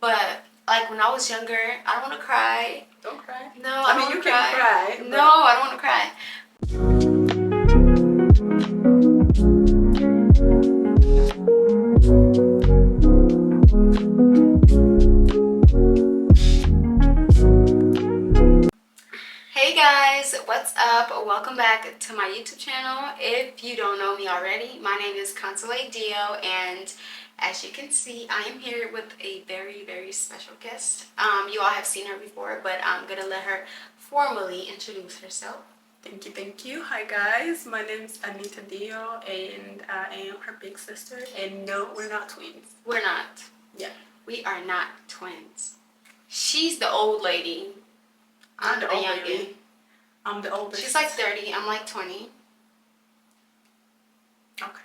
But like when I was younger, I don't want to cry. Don't cry. No, I mean, you can cry. No, I don't want to cry. Hey guys, what's up? Welcome back to my YouTube channel. If you don't know me already, my name is Consoleedeo, and as you can see, I am here with a very special guest. You all have seen her before, but I'm gonna let her formally introduce herself. Thank you. Hi guys, my name is Anita Consolee, and I am her big sister. And no, we're not twins. We're not. Yeah. We are not twins. She's the old lady. I'm the youngin'. I'm the oldest. She's like 30. I'm like 20. Okay.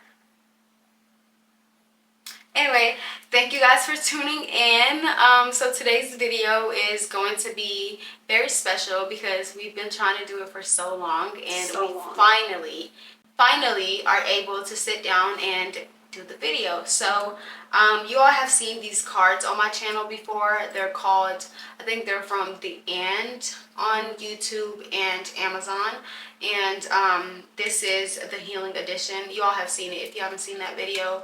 Anyway, thank you guys for tuning in. So today's video is going to be very special because we've been trying to do it for so long, and finally are able to sit down and do the video. So you all have seen these cards on my channel before. They're called, I think they're from The End on YouTube and Amazon, and this is the Healing Edition. You all have seen it. If you haven't seen that video,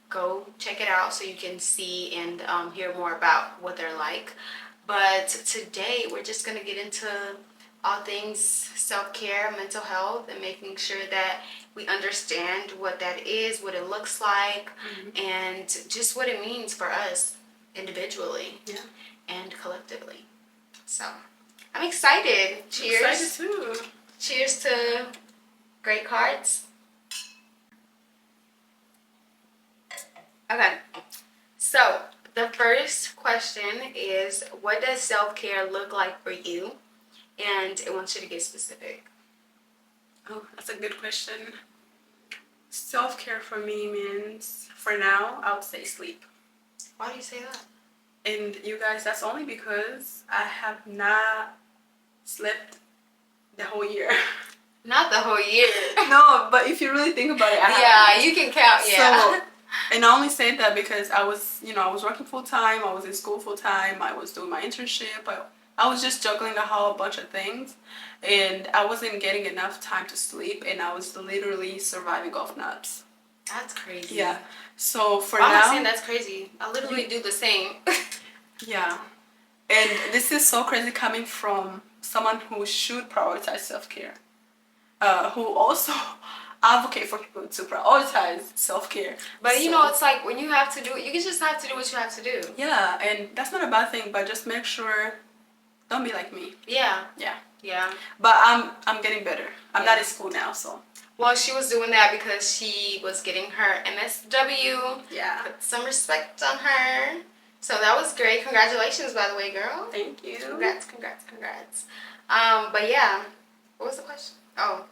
go check it out so you can see and hear more about what they're like. But today we're just going to get into all things self-care, mental health, and making sure that we understand what that is, what it looks like, and just what it means for us individually and collectively. So I'm excited. Cheers. I'm excited too. Cheers to great cards. Okay, so the first question is, what does self-care look like for you? And it wants you to get specific. Oh, that's a good question. Self-care for me means, for now, I would say sleep. Why do you say that? And you guys, that's only because I have not slept the whole year. Not the whole year. No, but if you really think about it, I haven't. You can count, So, and I only say that because I was working full-time, I was in school full-time, I was doing my internship, I was just juggling a whole bunch of things, and I wasn't getting enough time to sleep, and I was literally surviving off nuts. That's crazy. Yeah. So for I'm now, not saying that's crazy. I literally do the same. yeah. And this is so crazy coming from someone who should prioritize self-care, who also advocate for people to prioritize self-care. But you know, it's like when you have to do it, you just have to do what you have to do. Yeah, and that's not a bad thing, but just make sure, don't be like me. Yeah. But I'm getting better. I'm not in school now, so. Well, she was doing that because she was getting her MSW. Yeah. Put some respect on her. So that was great. Congratulations, by the way, girl. Thank you. Congrats. But yeah, what was the question? Oh.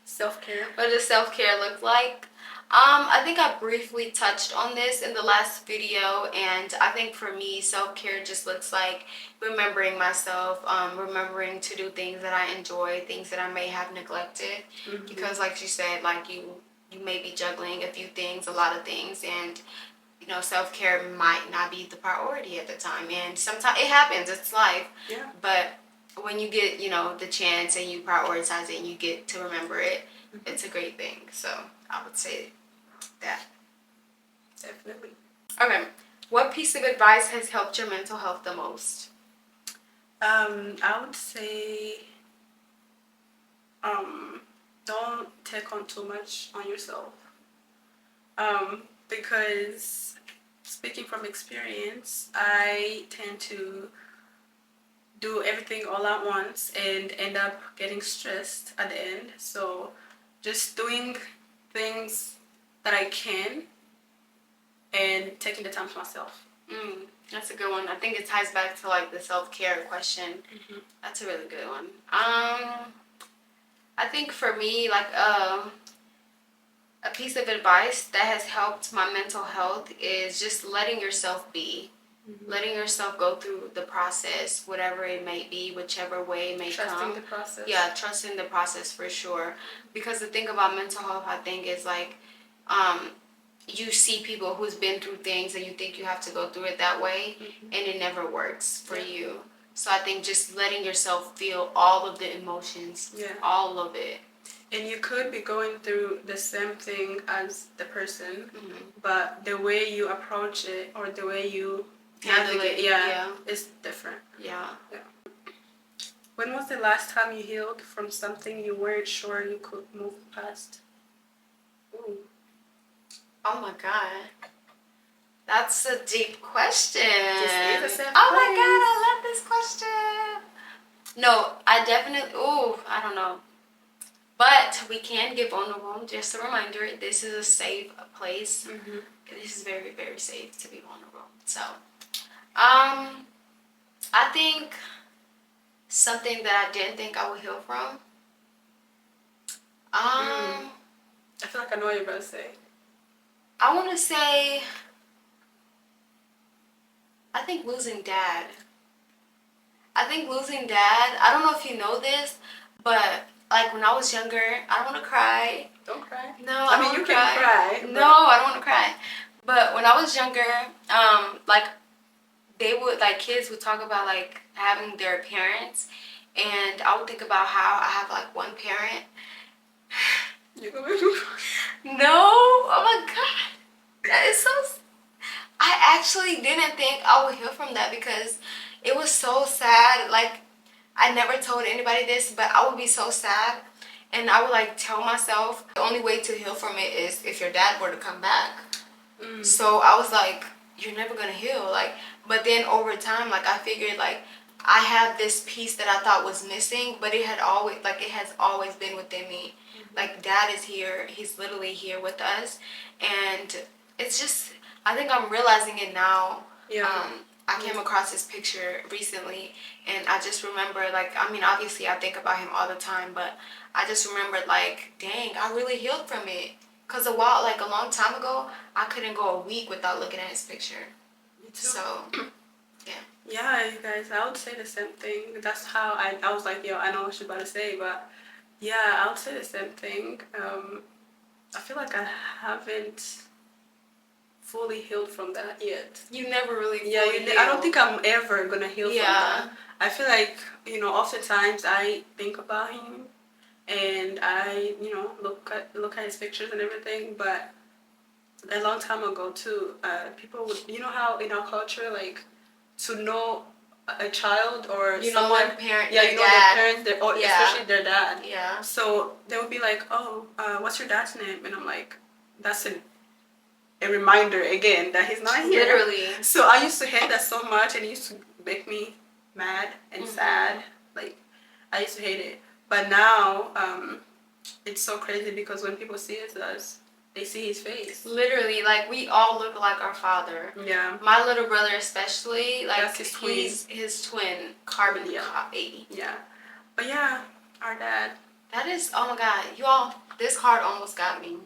Self-care. What does self-care look like? I think I briefly touched on this in the last video, and I think for me, self-care just looks like remembering myself, remembering to do things that I enjoy, things that I may have neglected, because like she said, like you may be juggling a few things, a lot of things, and you know, self-care might not be the priority at the time, and sometimes it happens, it's life. Yeah. But when you get, you know, the chance and you prioritize it and you get to remember it, it's a great thing. So I would say that. Definitely. Okay. What piece of advice has helped your mental health the most? I would say don't take on too much on yourself. Because speaking from experience, I tend to do everything all at once and end up getting stressed at the end. So just doing things that I can and taking the time for myself. That's a good one. I think it ties back to like the self-care question. That's a really good one. I think for me, like a piece of advice that has helped my mental health is just letting yourself be. Letting yourself go through the process, whatever it may be, whichever way it may come. Trusting the process. Yeah, trusting the process for sure. Because the thing about mental health, I think, is like, you see people who's been through things and you think you have to go through it that way, and it never works for you. So I think just letting yourself feel all of the emotions, all of it. And you could be going through the same thing as the person, but the way you approach it or the way you handle it, is different. Yeah. When was the last time you healed from something you weren't sure you could move past? Ooh. Oh my God. That's a deep question. This is a safe oh my God, I love this question. No, I definitely, I don't know. But we can get vulnerable. Just a reminder, this is a safe place. This is very, very safe to be vulnerable. So, I think something that I didn't think I would heal from. I feel like I know what you're about to say. I want to say, I think losing dad. I don't know if you know this, but like when I was younger, I don't want to cry. Don't cry. No, I mean, you can cry. No, I don't want to cry. But when I was younger, like they would, like kids would talk about like having their parents, and I would think about how I have like one parent. You're gonna be No, oh my God, that is so. I actually didn't think I would heal from that because it was so sad. Like I never told anybody this, but I would be so sad, and I would like tell myself the only way to heal from it is if your dad were to come back. So I was like, you're never gonna heal. Like, but then over time, like I figured like I have this piece that I thought was missing, but it has always been within me. Like dad is here. He's literally here with us, and it's just, I think I'm realizing it now. I came across this picture recently, and I just remember, like, I mean, obviously I think about him all the time, but I just remembered, like, dang, I really healed from it. Because a long time ago, I couldn't go a week without looking at his picture. Me too. So, yeah. Yeah, you guys, I would say the same thing. That's how I was like, yo, I know what she's about to say, but yeah, I would say the same thing. I feel like I haven't fully healed from that yet. You never really fully healed. I don't think I'm ever gonna heal from that. I feel like, oftentimes I think about him and I, look at his pictures and everything, but a long time ago too, people would, how in our culture, like, to know a child or someone, their parent, their parents, especially their dad. Yeah. So they would be like, oh, what's your dad's name? And I'm like, that's a reminder again that he's not here. Literally. So I used to hate that so much, and it used to make me mad and sad. Like, I used to hate it. But now, it's so crazy because when people see us, they see his face. Literally, like, we all look like our father. Yeah. My little brother especially, like, that's his twin. He's his twin, carbon copy. Yeah. But yeah, our dad. That is, oh my God, you all, this card almost got me.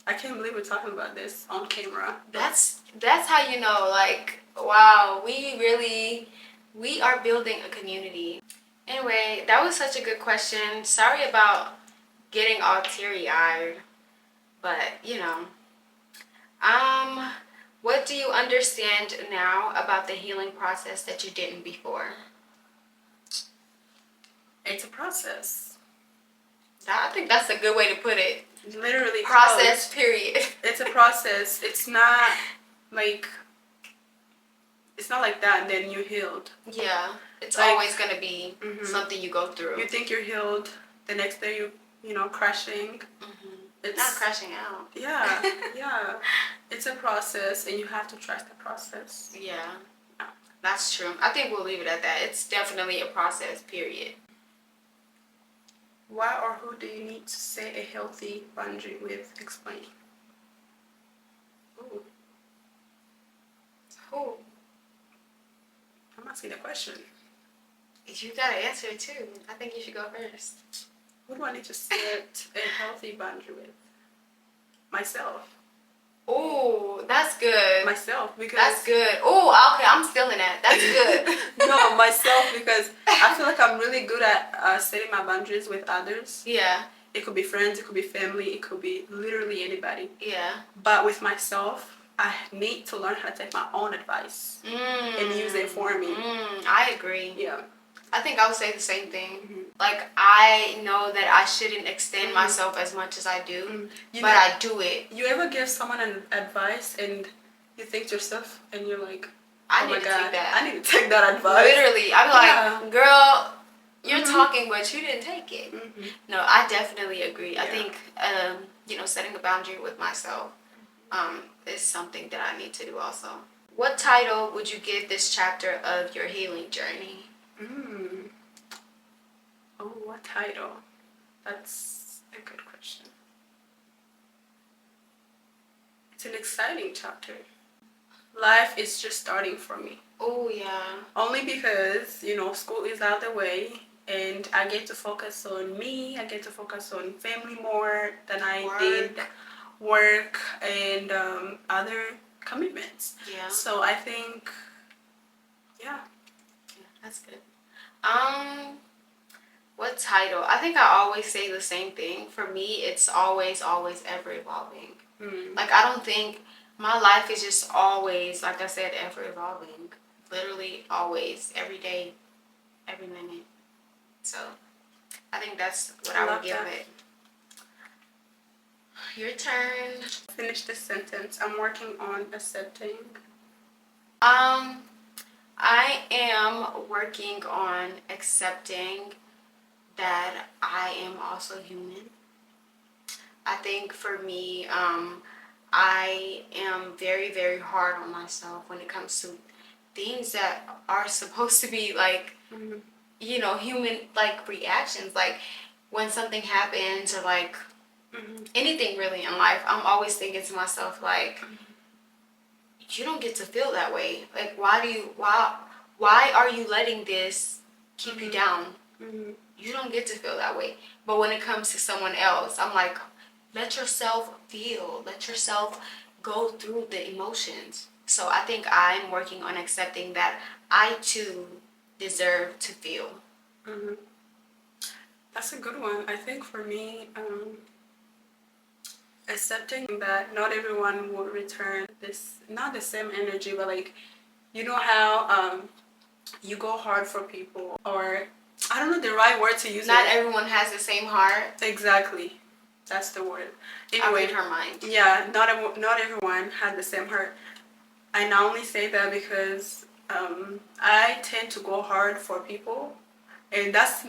I can't believe we're talking about this on camera. That's how you know, like, wow, we are building a community. Anyway, that was such a good question. Sorry about getting all teary-eyed, but, what do you understand now about the healing process that you didn't before? It's a process. I think that's a good way to put it. Literally. Process, period. It's a process. It's not like that and then you healed. Yeah. It's like, always going to be something you go through. You think you're healed, the next day crashing. It's not crashing out. Yeah, yeah. It's a process and you have to trust the process. Yeah. That's true. I think we'll leave it at that. It's definitely a process, period. Why or who do you need to set a healthy boundary with? Explain. Ooh. Who? I'm asking the question. You gotta answer it too. I think you should go first. Who do I need to set a healthy boundary with? Myself. Oh, that's good. Myself, because... That's good. Oh, okay, I'm feeling that. That's good. No, myself, because I feel like I'm really good at setting my boundaries with others. Yeah. It could be friends, it could be family, it could be literally anybody. Yeah. But with myself, I need to learn how to take my own advice and use it for me. I agree. Yeah. I think I would say the same thing. Like, I know that I shouldn't extend myself as much as I do, but I do it. You ever give someone an advice and you think to yourself and you're like, I oh need my to God, take that. I need to take that advice. Literally. I'm like, girl, you're talking, but you didn't take it. No, I definitely agree. I think, setting a boundary with myself is something that I need to do also. What title would you give this chapter of your healing journey? Oh, what title? That's a good question. It's an exciting chapter. Life is just starting for me. Oh, yeah. Only because, school is out of the way and I get to focus on me. I get to focus on family more than I did work and other commitments. Yeah. So I think, yeah. That's good. What title? I think I always say the same thing. For me, it's always, always ever evolving. Like, I don't think my life is just always, like I said, ever evolving. Literally always, every day, every minute. So, I think that's what I would give it. Your turn. Finish this sentence. I'm working on accepting. I am working on accepting that I am also human. I think for me, I am very, very hard on myself when it comes to things that are supposed to be like, human like reactions. Like when something happens or like anything really in life, I'm always thinking to myself like, you don't get to feel that way. Like why are you letting this keep you down? You don't get to feel that way. But when it comes to someone else, I'm like, let yourself feel. Let yourself go through the emotions. So I think I'm working on accepting that I too deserve to feel. That's a good one. I think for me, accepting that not everyone will return this, not the same energy, but like, how you go hard for people, or I don't know the right word to use. Not everyone has the same heart. Exactly. That's the word. Anyway, I read her mind. Yeah, not everyone has the same heart. I not only say that because I tend to go hard for people, and that's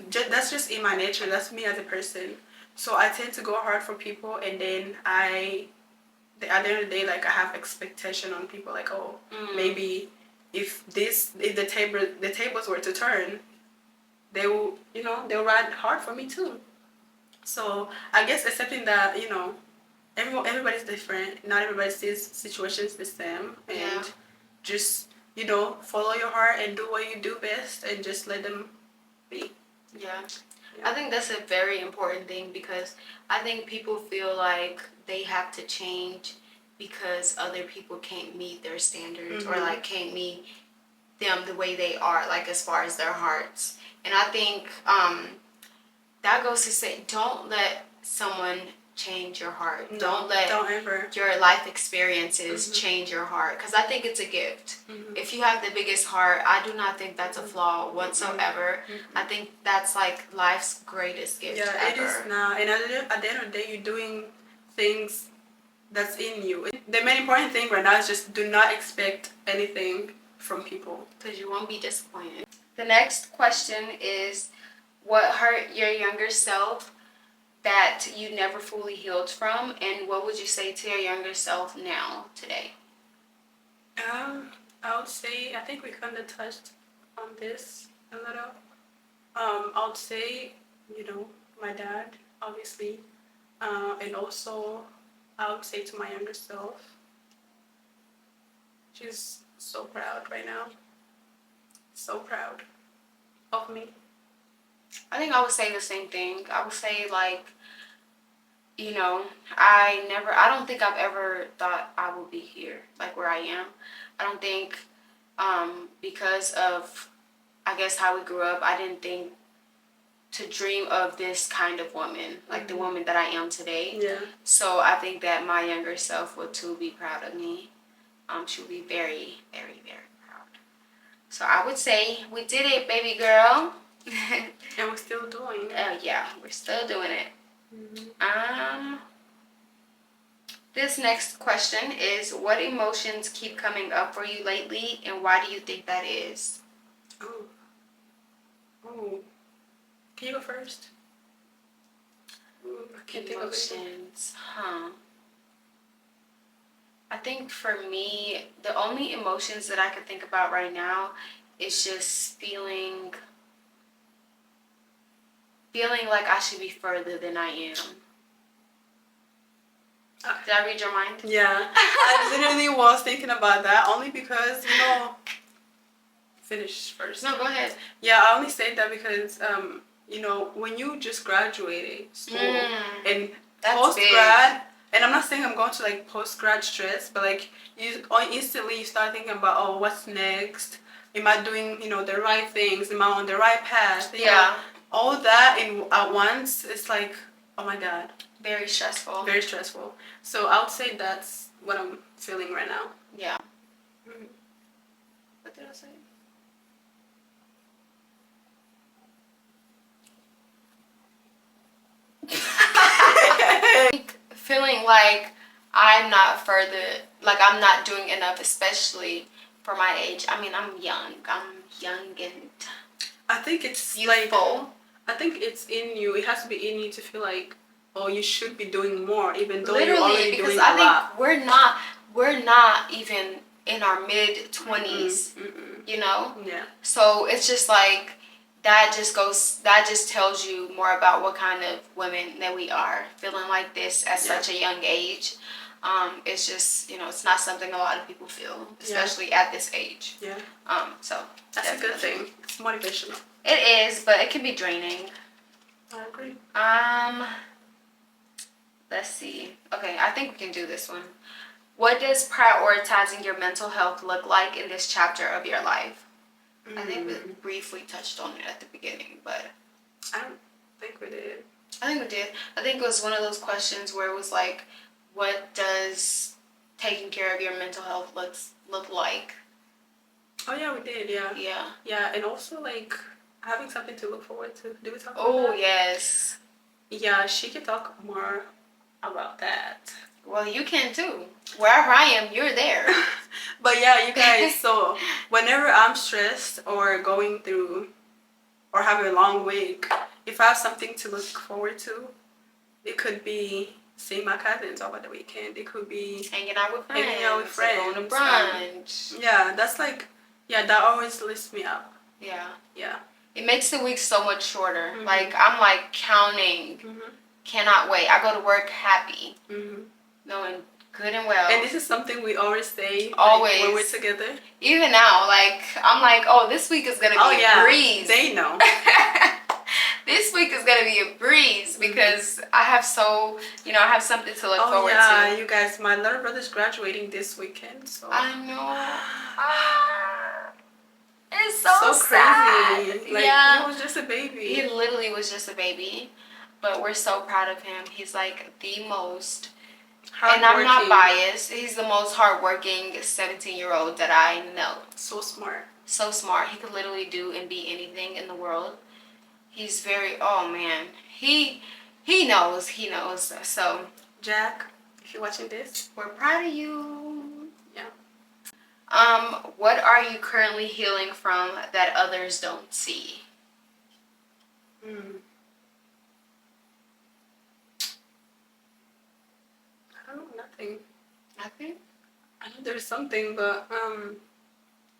just in my nature. That's me as a person. So I tend to go hard for people, and then at the end of the day, like I have expectation on people, like maybe if the tables were to turn, they will they'll ride hard for me too. So I guess accepting that everybody's different. Not everybody sees situations the same, and just follow your heart and do what you do best, and just let them be. Yeah. I think that's a very important thing because I think people feel like they have to change because other people can't meet their standards or like can't meet them the way they are, like as far as their hearts. And I think that goes to say, don't let someone change your heart. No, don't ever. Your life experiences change your heart, because I think it's a gift. If you have the biggest heart, I do not think that's a flaw whatsoever. I think that's like life's greatest gift ever. It is now. And at the end of the day, you're doing things that's in you. The main important thing right now is just do not expect anything from people, because you won't be disappointed. The next question is, what hurt your younger self that you never fully healed from, and what would you say to your younger self now, today? I would say, I think we kind of touched on this a little. I would say, my dad, obviously, and also I would say to my younger self, she's so proud right now. So proud of me. I think I would say the same thing. I would say like, I don't think I've ever thought I would be here, like where I am. I don't think, because of, I guess, how we grew up, I didn't think to dream of this kind of woman, like the woman that I am today. Yeah. So I think that my younger self will too be proud of me. She'll be very, very, very proud. So I would say we did it, baby girl. And we're still doing it. Yeah, we're still doing it. This next question is, what emotions keep coming up for you lately, and why do you think that is? Oh. Can you go first? I can't think of it. Emotions, huh? I think for me, the only emotions that I can think about right now is just feeling like I should be further than I am. Did I read your mind? Yeah. I literally was thinking about that only because, finish first. No, go ahead. Yeah, I only say that because, when you just graduated school and post-grad, and I'm not saying I'm going to like post-grad stress, but like you instantly you start thinking about, oh, what's next? Am I doing, the right things? Am I on the right path? All that at once, it's like, oh my God. Very stressful. Very stressful. So I would say that's what I'm feeling right now. Yeah. What did I say? Feeling like I'm not doing enough, especially for my age. I mean, I'm young and I think it's youthful. I think it's in you. It has to be in you to feel like, oh, you should be doing more, even though Literally, you're already because doing I a think lot. we're not even in our mid-20s, Yeah. So it's just like that just tells you more about what kind of women that we are, feeling like this at such a young age. It's just, it's not something a lot of people feel, especially at this age. Yeah. So that's a good thing. It's motivational. It is, but it can be draining. I agree. Let's see. Okay, I think we can do this one. What does prioritizing your mental health look like in this chapter of your life? I think we briefly touched on it at the beginning, but I don't think we did. I think we did. I think it was one of those questions where it was like, what does taking care of your mental health look like? Oh yeah, we did. Yeah. Yeah. Yeah, and also like having something to look forward to. Did we talk about that? Oh yes. Yeah, she could talk more about that. Well, you can too. Wherever I am, you're there. But yeah, you guys, so whenever I'm stressed or going through or having a long week, if I have something to look forward to, it could be seeing my cousins over the weekend. It could be hanging out with friends. Going to brunch. Yeah, that's like, that always lifts me up. Yeah. Yeah. It makes the week so much shorter. Like, I'm like counting. Cannot wait. I go to work happy. Knowing good and well. And this is something we always say. Always. When we're together. Even now, like, I'm like, oh, this week is going to be a breeze. They know. This week is going to be a breeze because I have I have something to look forward to. Oh, yeah, you guys, my little brother's graduating this weekend, so. I know. It's so sad. Crazy. Like, he was just a baby. He literally was just a baby. But we're so proud of him. He's like the most, and I'm not biased, he's the most hardworking 17-year-old that I know. So smart. So smart. He could literally do and be anything in the world. He's very, oh man. He knows. So, Jack, if you're watching this, we're proud of you. Yeah. What are you currently healing from that others don't see? I don't know, nothing. Nothing? I know there's something, but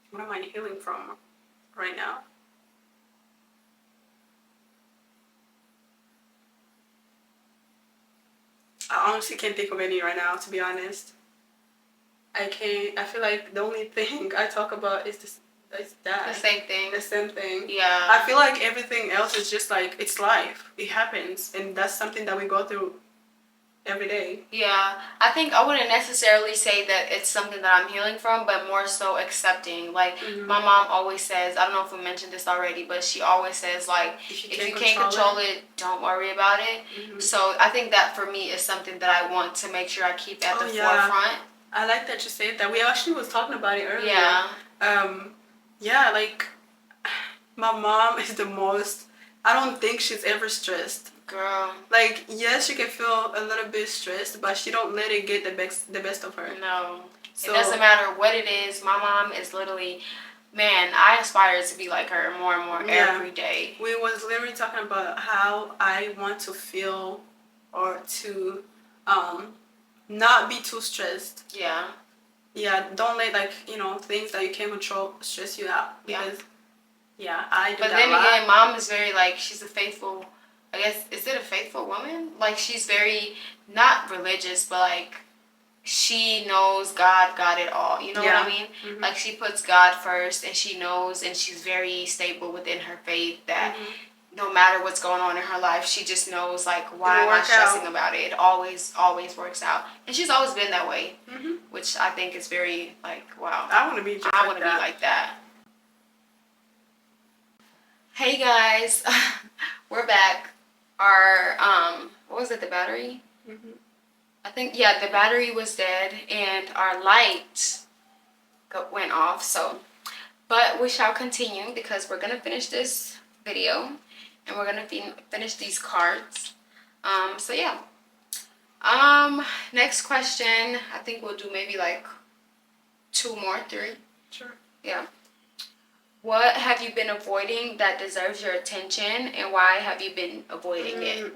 what am I healing from right now? I honestly can't think of any right now, to be honest. I feel like the only thing I talk about is that. The same thing. The same thing. Yeah. I feel like everything else is just like, it's life. It happens. And that's something that we go through every day. Yeah, I think I wouldn't necessarily say that it's something that I'm healing from, but more so accepting. Like, my mom always says, I don't know if we mentioned this already, but she always says, like, if you can't control it, don't worry about it. So I think that for me is something that I want to make sure I keep at the forefront. I like that you said that. We actually was talking about it earlier. Yeah. Yeah, like, my mom is the most, I don't think she's ever stressed. Girl. Like, yes, she can feel a little bit stressed, but she don't let it get the best of her. No. So, it doesn't matter what it is. My mom is literally, man, I aspire to be like her more and more every day. We was literally talking about how I want to feel or to not be too stressed. Yeah. Yeah, don't let, like, things that you can't control stress you out. Because, I do that a lot. But then again, mom is very, like, she's a faithful, I guess, is it a faithful woman? Like, she's very, not religious, but, like, she knows God got it all. You know what I mean? Like, she puts God first, and she knows, and she's very stable within her faith that no matter what's going on in her life, she just knows, like, why am I stressing about it? It always works out. And she's always been that way, which I think is very, like, wow. I want to be just I want to be like that. Hey guys, we're back. Our what was it? The battery? I think the battery was dead and our light went off. So, but we shall continue because we're gonna finish this video and we're gonna finish these cards. So yeah. Next question. I think we'll do maybe like 2 more, 3. Sure. Yeah. What have you been avoiding that deserves your attention, and why have you been avoiding it?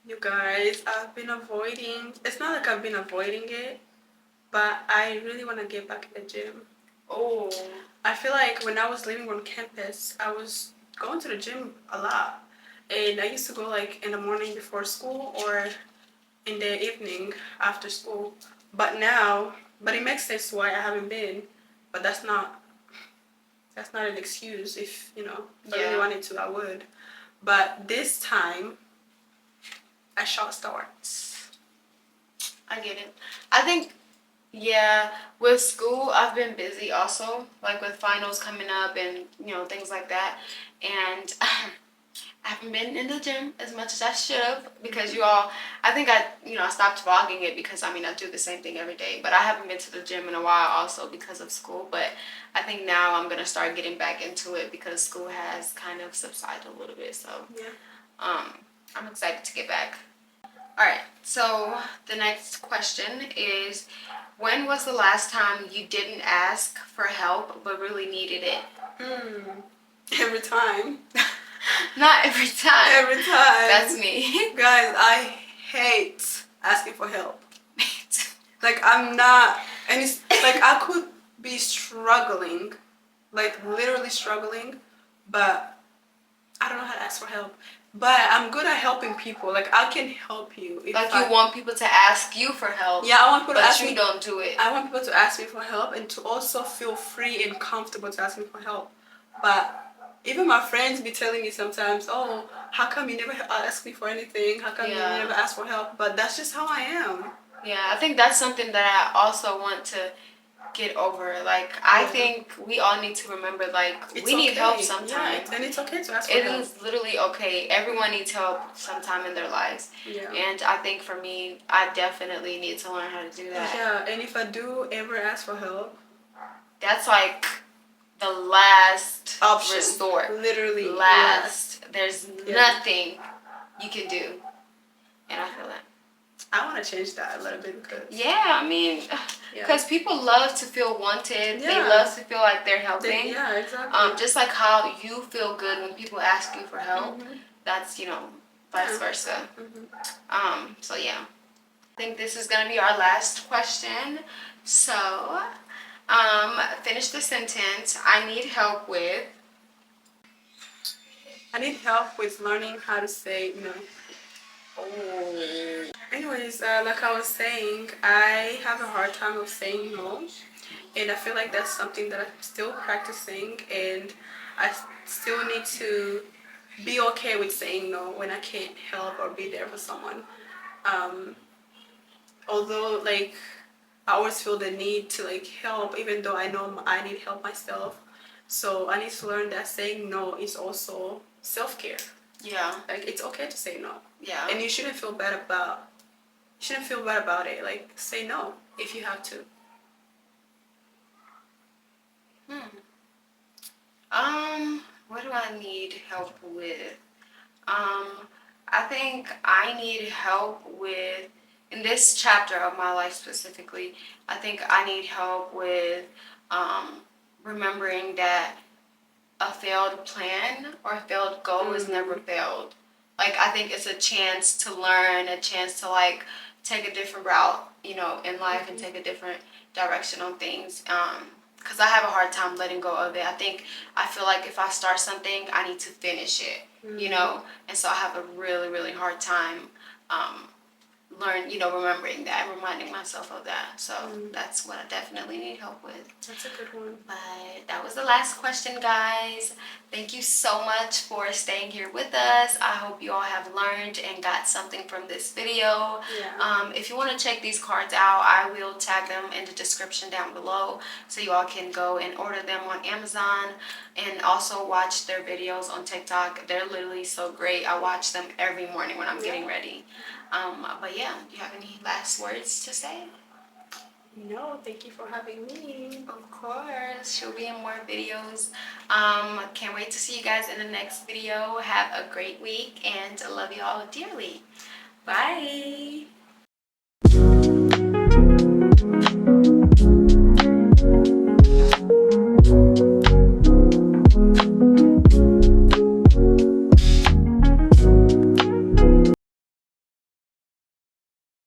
You guys, I've been avoiding, it's not like I've been avoiding it, but I really want to get back in the gym. Oh. I feel like when I was living on campus, I was going to the gym a lot. And I used to go, like, in the morning before school or in the evening after school. But it makes sense why I haven't been. But that's not an excuse. If, if I really wanted to, I would. But this time, I shall start. I get it. I think, with school, I've been busy also, like with finals coming up and, things like that. And I haven't been in the gym as much as I should have because I think I stopped vlogging it because, I do the same thing every day. But I haven't been to the gym in a while also because of school. But I think now I'm going to start getting back into it because school has kind of subsided a little bit. So, I'm excited to get back. Alright, so the next question is, when was the last time you didn't ask for help but really needed it? Every time. Not every time. Every time. That's me. Guys, I hate asking for help. Like, I'm not, and it's like I could be struggling, like literally struggling, but I don't know how to ask for help. But I'm good at helping people. Like, I can help you. Like, you want people to ask you for help. Yeah, I want people to ask me. But you don't do it. I want people to ask me for help and to also feel free and comfortable to ask me for help. But even my friends be telling me sometimes, oh, how come you never ask me for anything? How come you never ask for help? But that's just how I am. Yeah, I think that's something that I also want to get over. Like, I think we all need to remember, like, we need help sometimes. Yeah, and it's okay to ask for help. It is literally okay. Everyone needs help sometime in their lives. Yeah. And I think for me, I definitely need to learn how to do that. Yeah, and if I do ever ask for help, that's like the last option. Resort. Literally last. There's nothing you can do. And I feel that. I want to change that a little bit because... Yeah, because people love to feel wanted. Yeah. They love to feel like they're helping. Yeah, exactly. Just like how you feel good when people ask you for help. That's, vice versa. So, yeah. I think this is going to be our last question. So, finish the sentence. I need help with... I need help with learning how to say no. Oh. Anyways, like I was saying, I have a hard time of saying no, and I feel like that's something that I'm still practicing, and I still need to be okay with saying no when I can't help or be there for someone. Um, Although like I always feel the need to like help, even though I know I need help myself. So I need to learn that saying no is also self-care. Yeah. Like it's okay to say no, Yeah. and you shouldn't feel bad about it. Like say no if you have to. Hmm. What do I need help with? I think I need help with, in this chapter of my life specifically, I think I need help with remembering that a failed plan or a failed goal is never failed. Like, I think it's a chance to learn, a chance to like take a different route, in life and take a different direction on things. Because I have a hard time letting go of it. I feel like if I start something, I need to finish it, and so I have a really, really hard time um, remembering that, reminding myself of that. So that's what I definitely need help with. That's a good one. But that was the last question, guys. Thank you so much for staying here with us. I hope you all have learned and got something from this video. Yeah. If you want to check these cards out, I will tag them in the description down below so you all can go and order them on Amazon and also watch their videos on TikTok. They're literally so great. I watch them every morning when I'm getting ready. But yeah, do you have any last words to say? No, thank you for having me. Of course, she'll be in more videos. Can't wait to see you guys in the next video. Have a great week and love you all dearly. Bye.